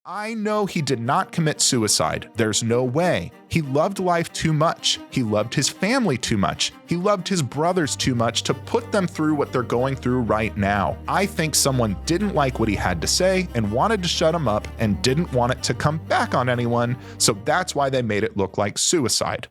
I know he did not commit suicide. There's no way. He loved life too much. He loved his family too much. He loved his brothers too much to put them through what they're going through right now. I think someone didn't like what he had to say and wanted to shut him up and didn't want it to come back on anyone, so that's why they made it look like suicide.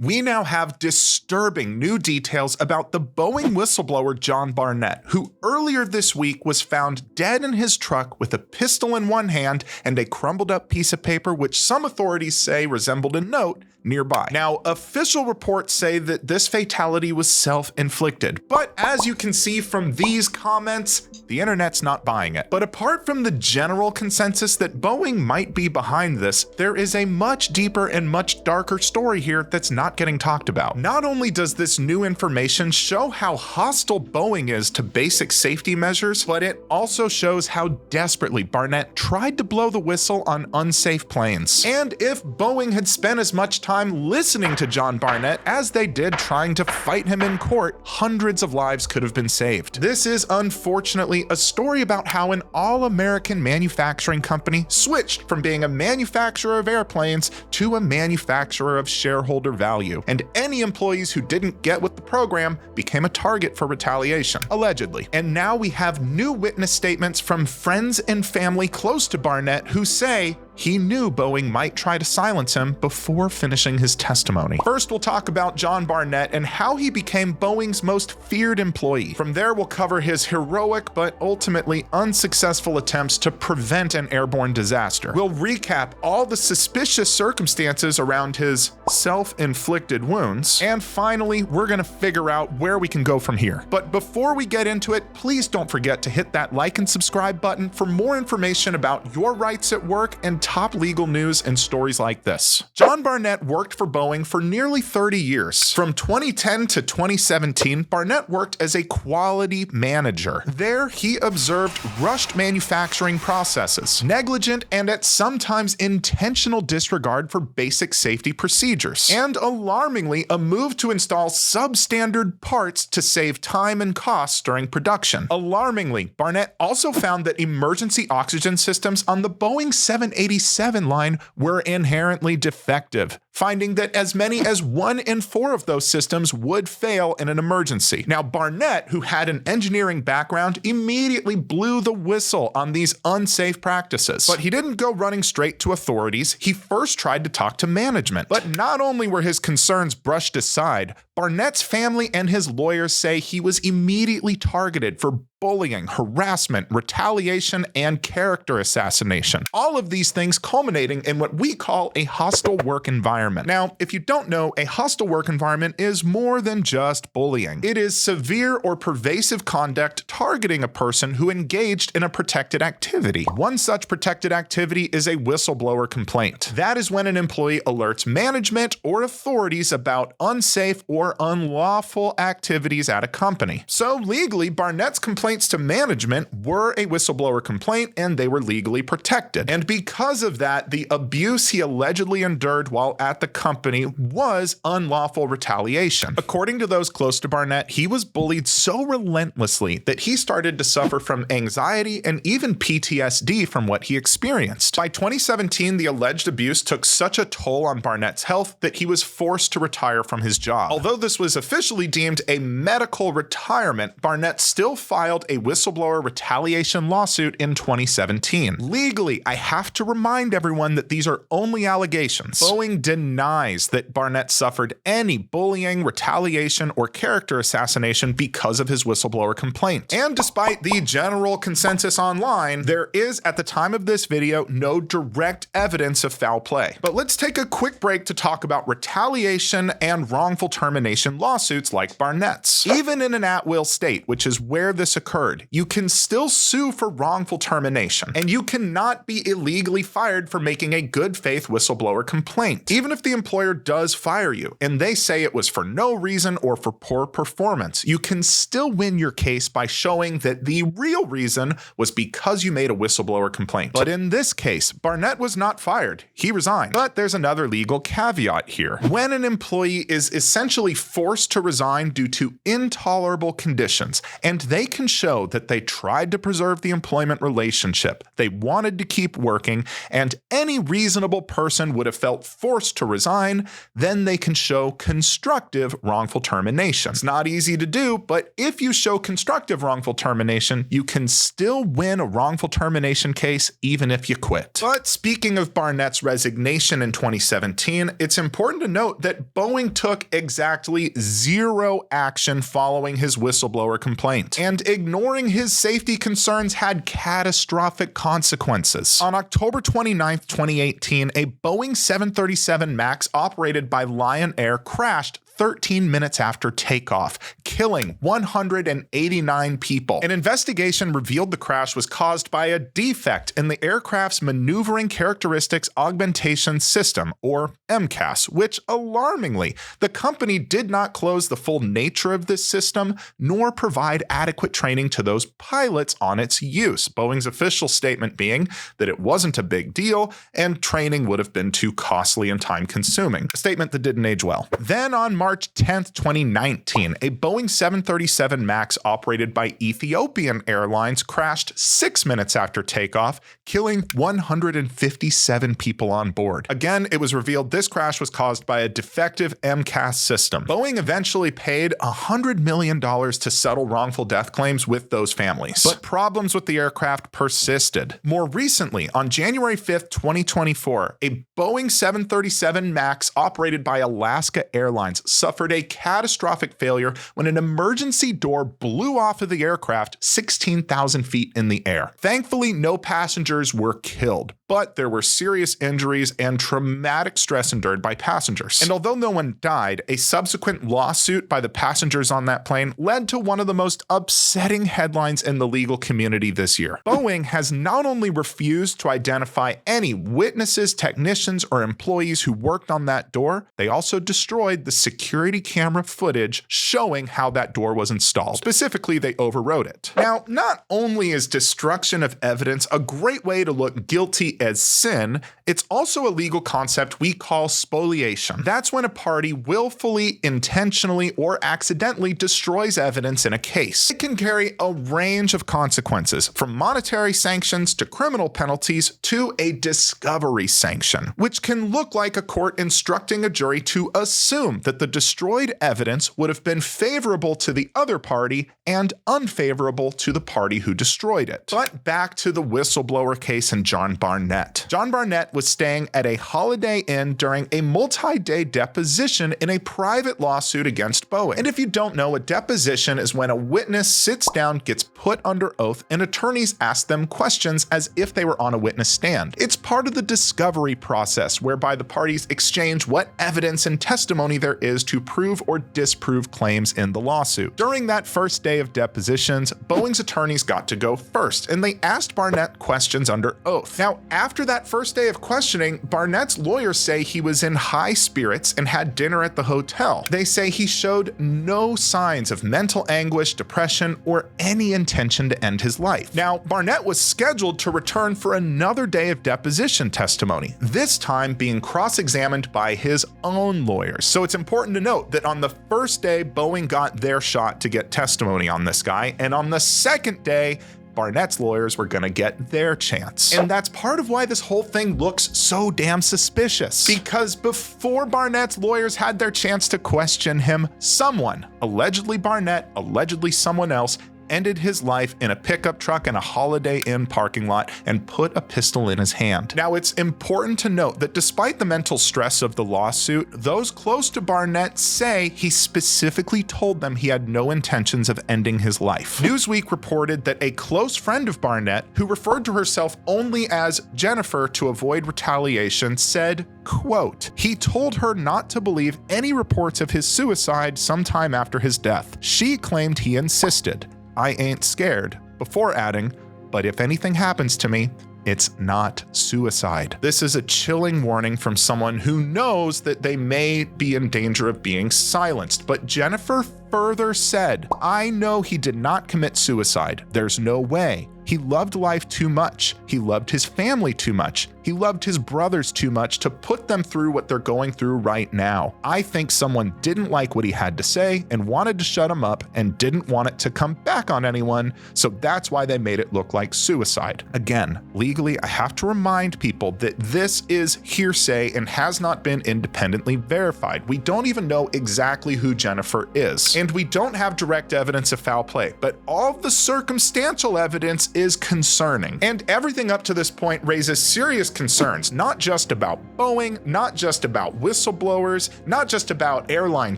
We now have disturbing new details about the Boeing whistleblower John Barnett, who earlier this week was found dead in his truck with a pistol in one hand and a crumbled up piece of paper which some authorities say resembled a note nearby. Now, official reports say that this fatality was self-inflicted, but as you can see from these comments, the internet's not buying it. But apart from the general consensus that Boeing might be behind this, there is a much deeper and much darker story here that's not getting talked about. Not only does this new information show how hostile Boeing is to basic safety measures, but it also shows how desperately Barnett tried to blow the whistle on unsafe planes. And if Boeing had spent as much time listening to John Barnett as they did trying to fight him in court, hundreds of lives could have been saved. This is unfortunately a story about how an all-American manufacturing company switched from being a manufacturer of airplanes to a manufacturer of shareholder value, and any employees who didn't get with the program became a target for retaliation, allegedly. And now we have new witness statements from friends and family close to Barnett who say he knew Boeing might try to silence him before finishing his testimony. First, we'll talk about John Barnett and how he became Boeing's most feared employee. From there, we'll cover his heroic but ultimately unsuccessful attempts to prevent an airborne disaster. We'll recap all the suspicious circumstances around his self-inflicted wounds. And finally, we're gonna figure out where we can go from here. But before we get into it, please don't forget to hit that like and subscribe button for more information about your rights at work and top legal news and stories like this. John Barnett worked for Boeing for nearly 30 years. From 2010 to 2017, Barnett worked as a quality manager. There, he observed rushed manufacturing processes, negligent and at sometimes intentional disregard for basic safety procedures, and alarmingly, a move to install substandard parts to save time and costs during production. Alarmingly, Barnett also found that emergency oxygen systems on the Boeing 787 line were inherently defective, finding that as many as 1 in 4 of those systems would fail in an emergency. Now, Barnett, who had an engineering background, immediately blew the whistle on these unsafe practices. But he didn't go running straight to authorities. He first tried to talk to management. But not only were his concerns brushed aside, Barnett's family and his lawyers say he was immediately targeted for bullying, harassment, retaliation, and character assassination. All of these things culminating in what we call a hostile work environment. Now, if you don't know, a hostile work environment is more than just bullying. It is severe or pervasive conduct targeting a person who engaged in a protected activity. One such protected activity is a whistleblower complaint. That is when an employee alerts management or authorities about unsafe or unlawful activities at a company. So legally, Barnett's complaints to management were a whistleblower complaint and they were legally protected. And because of that, the abuse he allegedly endured while at the company was unlawful retaliation. According to those close to Barnett, he was bullied so relentlessly that he started to suffer from anxiety and even PTSD from what he experienced. By 2017, the alleged abuse took such a toll on Barnett's health that he was forced to retire from his job. Although this was officially deemed a medical retirement, Barnett still filed a whistleblower retaliation lawsuit in 2017. Legally, I have to remind everyone that these are only allegations. Boeing denies that Barnett suffered any bullying, retaliation, or character assassination because of his whistleblower complaint. And despite the general consensus online, there is, at the time of this video, no direct evidence of foul play. But let's take a quick break to talk about retaliation and wrongful termination lawsuits like Barnett's. Even in an at-will state, which is where this occurred, you can still sue for wrongful termination, and you cannot be illegally fired for making a good faith whistleblower complaint. Even even if the employer does fire you and they say it was for no reason or for poor performance, you can still win your case by showing that the real reason was because you made a whistleblower complaint. But in this case, Barnett was not fired. He resigned. But there's another legal caveat here. When an employee is essentially forced to resign due to intolerable conditions, and they can show that they tried to preserve the employment relationship, they wanted to keep working, and any reasonable person would have felt forced to resign, then they can show constructive wrongful termination. It's not easy to do, but if you show constructive wrongful termination, you can still win a wrongful termination case even if you quit. But speaking of Barnett's resignation in 2017, it's important to note that Boeing took exactly zero action following his whistleblower complaint, and ignoring his safety concerns had catastrophic consequences. On October 29, 2018, a Boeing 737 MAX operated by Lion Air crashed 13 minutes after takeoff, killing 189 people. An investigation revealed the crash was caused by a defect in the aircraft's Maneuvering Characteristics Augmentation System, or MCAS, which, alarmingly, the company did not close the full nature of this system, nor provide adequate training to those pilots on its use, Boeing's official statement being that it wasn't a big deal and training would have been too costly and time-consuming, a statement that didn't age well. Then on March 10, 2019, a Boeing 737 MAX operated by Ethiopian Airlines crashed 6 minutes after takeoff, killing 157 people on board. Again, it was revealed this crash was caused by a defective MCAS system. Boeing eventually paid $100 million to settle wrongful death claims with those families, but problems with the aircraft persisted. More recently, on January 5, 2024, a Boeing 737 MAX operated by Alaska Airlines suffered a catastrophic failure when an emergency door blew off of the aircraft 16,000 feet in the air. Thankfully, no passengers were killed, but there were serious injuries and traumatic stress endured by passengers. And although no one died, a subsequent lawsuit by the passengers on that plane led to one of the most upsetting headlines in the legal community this year. Boeing has not only refused to identify any witnesses, technicians, or employees who worked on that door, they also destroyed the security camera footage showing how that door was installed. Specifically, they overwrote it. Now, not only is destruction of evidence a great way to look guilty as sin, it's also a legal concept we call spoliation. That's when a party willfully, intentionally, or accidentally destroys evidence in a case. It can carry a range of consequences, from monetary sanctions to criminal penalties to a discovery sanction, which can look like a court instructing a jury to assume that the destroyed evidence would have been favorable to the other party and unfavorable to the party who destroyed it. But back to the whistleblower case and John Barnett. John Barnett was staying at a Holiday Inn during a multi-day deposition in a private lawsuit against Boeing. And if you don't know, a deposition is when a witness sits down, gets put under oath, and attorneys ask them questions as if they were on a witness stand. It's part of the discovery process whereby the parties exchange what evidence and testimony there is to prove or disprove claims in the lawsuit. During that first day of depositions, Boeing's attorneys got to go first, and they asked Barnett questions under oath. Now, after that first day of questioning, Barnett's lawyers say he was in high spirits and had dinner at the hotel. They say he showed no signs of mental anguish, depression, or any intention to end his life. Now, Barnett was scheduled to return for another day of deposition testimony, this time being cross-examined by his own lawyers. So it's important to note that on the first day, Boeing got their shot to get testimony on this guy, and on the second day, Barnett's lawyers were gonna get their chance. And that's part of why this whole thing looks so damn suspicious. Because before Barnett's lawyers had their chance to question him, someone, allegedly Barnett, allegedly someone else, ended his life in a pickup truck in a Holiday Inn parking lot and put a pistol in his hand. Now, it's important to note that despite the mental stress of the lawsuit, those close to Barnett say he specifically told them he had no intentions of ending his life. Newsweek reported that a close friend of Barnett, who referred to herself only as Jennifer to avoid retaliation, said, quote, "He told her not to believe any reports of his suicide sometime after his death. She claimed he insisted. I ain't scared," before adding, but if anything happens to me, it's not suicide. This is a chilling warning from someone who knows that they may be in danger of being silenced. But Jennifer further said, "I know he did not commit suicide. There's no way. He loved life too much. He loved his family too much. He loved his brothers too much to put them through what they're going through right now. I think someone didn't like what he had to say and wanted to shut him up and didn't want it to come back on anyone, so that's why they made it look like suicide." Again, legally, I have to remind people that this is hearsay and has not been independently verified. We don't even know exactly who Jennifer is, and we don't have direct evidence of foul play, but all of the circumstantial evidence is concerning. And everything up to this point raises serious concerns, not just about Boeing, not just about whistleblowers, not just about airline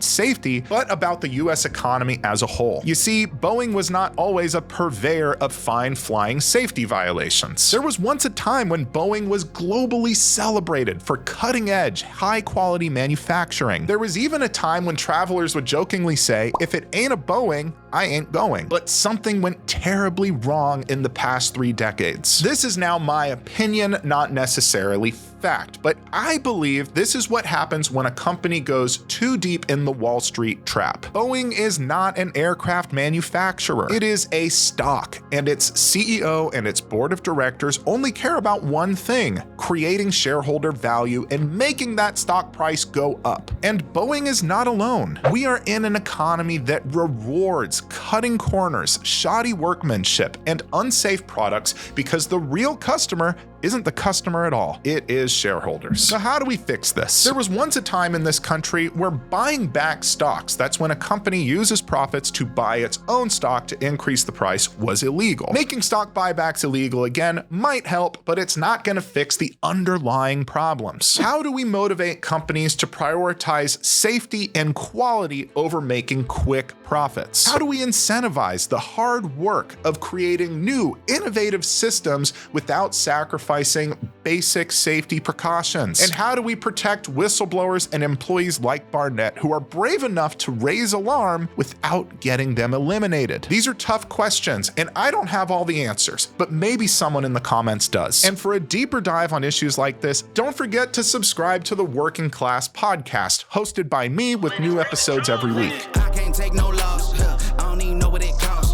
safety, but about the US economy as a whole. You see, Boeing was not always a purveyor of fine flying safety violations. There was once a time when Boeing was globally celebrated for cutting edge, high quality manufacturing. There was even a time when travelers would jokingly say, "If it ain't a Boeing, I ain't going." But something went terribly wrong in the past 3 decades. This is now my opinion, not necessarily fact, but I believe this is what happens when a company goes too deep in the Wall Street trap. Boeing is not an aircraft manufacturer. It is a stock, and its CEO and its board of directors only care about one thing: creating shareholder value and making that stock price go up. And Boeing is not alone. We are in an economy that rewards cutting corners, shoddy workmanship, and unsafe products because the real customer isn't the customer at all. It is shareholders. So how do we fix this? There was once a time in this country where buying back stocks, that's when a company uses profits to buy its own stock to increase the price, was illegal. Making stock buybacks illegal again might help, but it's not going to fix the underlying problems. How do we motivate companies to prioritize safety and quality over making quick profits? How do we incentivize the hard work of creating new, innovative systems without sacrificing basic safety precautions? And how do we protect whistleblowers and employees like Barnett who are brave enough to raise alarm without getting them eliminated? These are tough questions, and I don't have all the answers, but maybe someone in the comments does. And for a deeper dive on issues like this, don't forget to subscribe to the Working Class Podcast, hosted by me with new episodes every week. I can't take no loss. I don't even know what it costs.